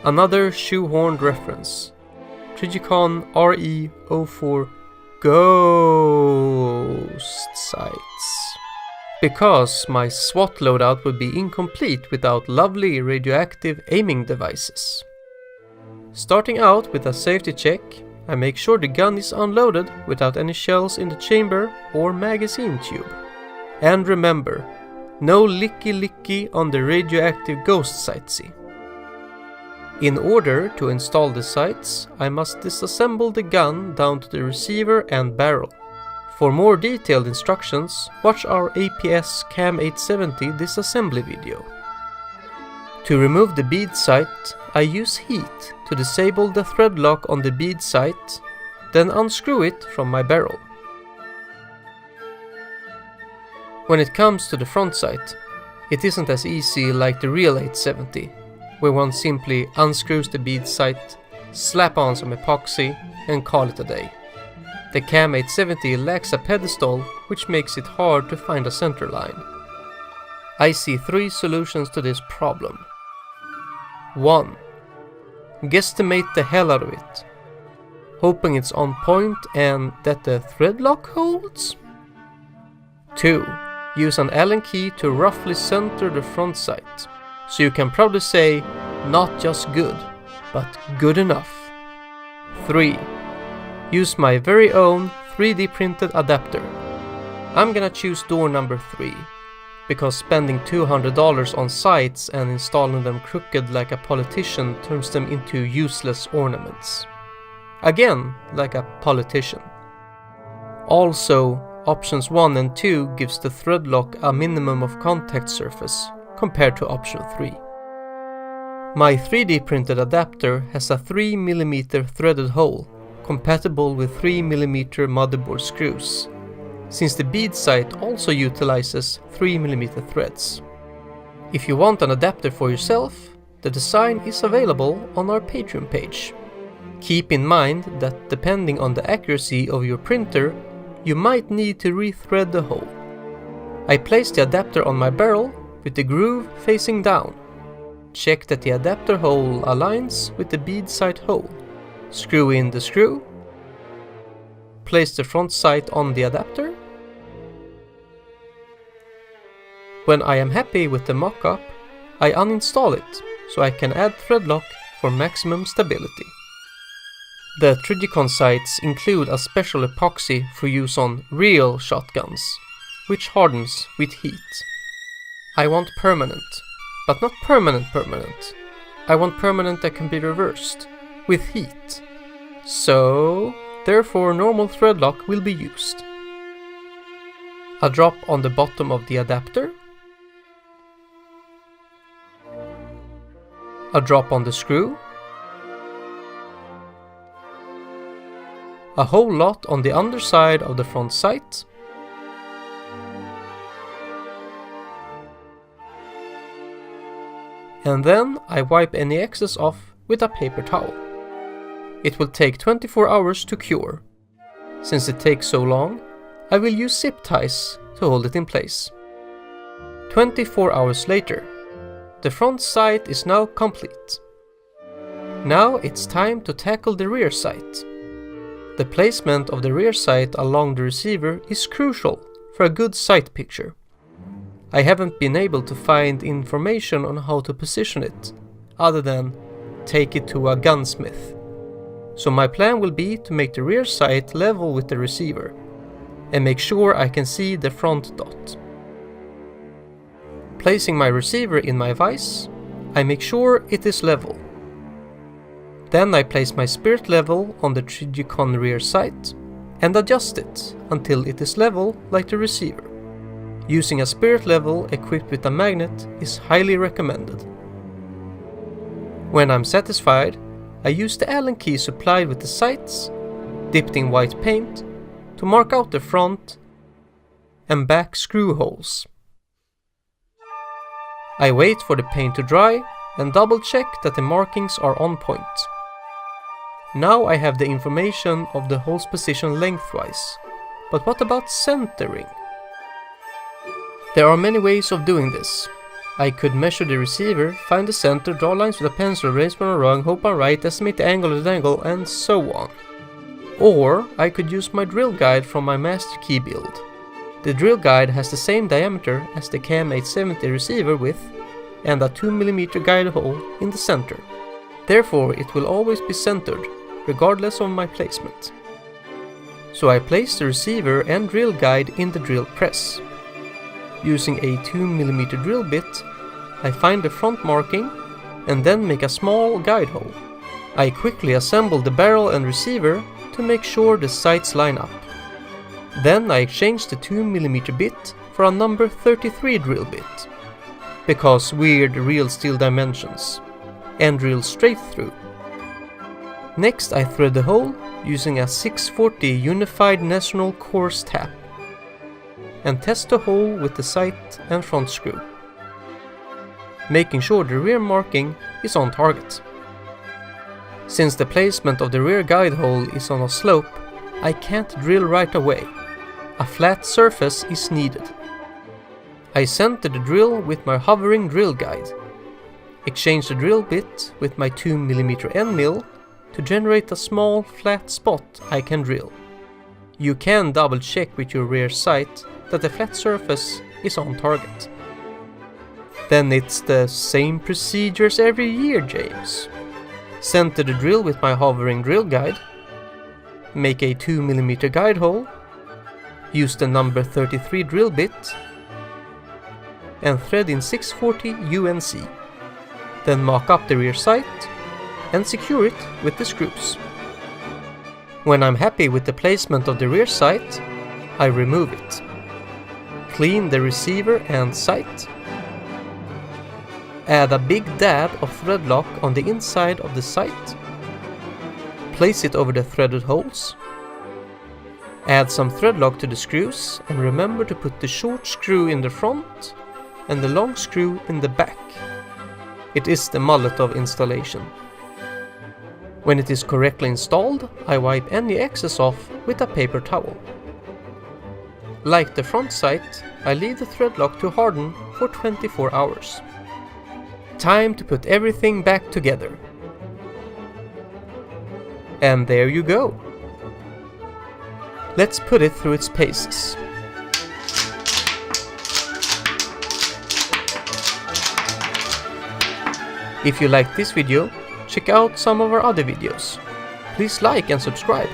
Another shoehorned reference. Trijicon RE04 GHOST sights. Because my SWAT loadout would be incomplete without lovely radioactive aiming devices. Starting out with a safety check, I make sure the gun is unloaded without any shells in the chamber or magazine tube. And remember, no licky on the radioactive ghost sightsee. In order to install the sights, I must disassemble the gun down to the receiver and barrel. For more detailed instructions, watch our APS CAM870 disassembly video. To remove the bead sight, I use heat to disable the threadlock on the bead sight, then unscrew it from my barrel. When it comes to the front sight, it isn't as easy like the real 870, where one simply unscrews the bead sight, slap on some epoxy, and call it a day. The CAM870 lacks a pedestal, which makes it hard to find a center line. I see 3 solutions to this problem. 1. Guesstimate the hell out of it, hoping it's on point and that the threadlock holds. 2. Use an Allen key to roughly center the front sight, so you can probably say not just good, but good enough. 3. Use my very own 3D printed adapter. I'm gonna choose door number 3, because spending $200 on sights and installing them crooked like a politician turns them into useless ornaments. Again, like a politician. Also, options 1 and 2 gives the threadlock a minimum of contact surface, compared to option 3. My 3D printed adapter has a 3mm threaded hole, compatible with 3mm motherboard screws, since the bead sight also utilizes 3mm threads. If you want an adapter for yourself, the design is available on our Patreon page. Keep in mind that depending on the accuracy of your printer, you might need to rethread the hole. I place the adapter on my barrel with the groove facing down. Check that the adapter hole aligns with the bead sight hole. Screw in the screw. Place the front sight on the adapter. When I am happy with the mock-up, I uninstall it so I can add threadlock for maximum stability. The Trijicon sights include a special epoxy for use on real shotguns, which hardens with heat. I want permanent, but not permanent. I want permanent that can be reversed, with heat. So, therefore normal threadlock will be used. A drop on the bottom of the adapter. A drop on the screw. A whole lot on the underside of the front sight. And then I wipe any excess off with a paper towel. It will take 24 hours to cure. Since it takes so long, I will use zip ties to hold it in place. 24 hours later, the front sight is now complete. Now it's time to tackle the rear sight. The placement of the rear sight along the receiver is crucial for a good sight picture. I haven't been able to find information on how to position it, other than take it to a gunsmith. So my plan will be to make the rear sight level with the receiver, and make sure I can see the front dot. Placing my receiver in my vise, I make sure it is level. Then I place my spirit level on the Trijicon rear sight and adjust it until it is level like the receiver. Using a spirit level equipped with a magnet is highly recommended. When I'm satisfied, I use the Allen key supplied with the sights, dipped in white paint, to mark out the front and back screw holes. I wait for the paint to dry and double check that the markings are on point. Now I have the information of the hole's position lengthwise, but what about centering? There are many ways of doing this. I could measure the receiver, find the center, draw lines with a pencil, erase when I'm wrong, hope I'm right, estimate the angle of the angle, and so on. Or I could use my drill guide from my master key build. The drill guide has the same diameter as the CAM870 receiver width and a 2mm guide hole in the center. Therefore it will always be centered, regardless of my placement. So I place the receiver and drill guide in the drill press. Using a 2mm drill bit, I find the front marking and then make a small guide hole. I quickly assemble the barrel and receiver to make sure the sights line up. Then I exchange the 2mm bit for a number 33 drill bit, because weird real steel dimensions, and drill straight through. Next I thread the hole using a 640 Unified National Course tap, and test the hole with the sight and front screw, making sure the rear marking is on target. Since the placement of the rear guide hole is on a slope, I can't drill right away. A flat surface is needed. I center the drill with my hovering drill guide, exchange the drill bit with my 2mm end mill to generate a small flat spot I can drill. You can double check with your rear sight that the flat surface is on target. Then it's the same procedures every year, James. Center the drill with my hovering drill guide, make a 2mm guide hole, use the number 33 drill bit, and thread in 640 UNC. Then mock up the rear sight and secure it with the screws. When I'm happy with the placement of the rear sight, I remove it. Clean the receiver and sight. Add a big dab of threadlock on the inside of the sight. Place it over the threaded holes. Add some threadlock to the screws and remember to put the short screw in the front and the long screw in the back. It is the mullet of installation. When it is correctly installed, I wipe any excess off with a paper towel. Like the front sight, I leave the threadlock to harden for 24 hours. Time to put everything back together. And there you go. Let's put it through its paces. If you liked this video, check out some of our other videos. Please like and subscribe.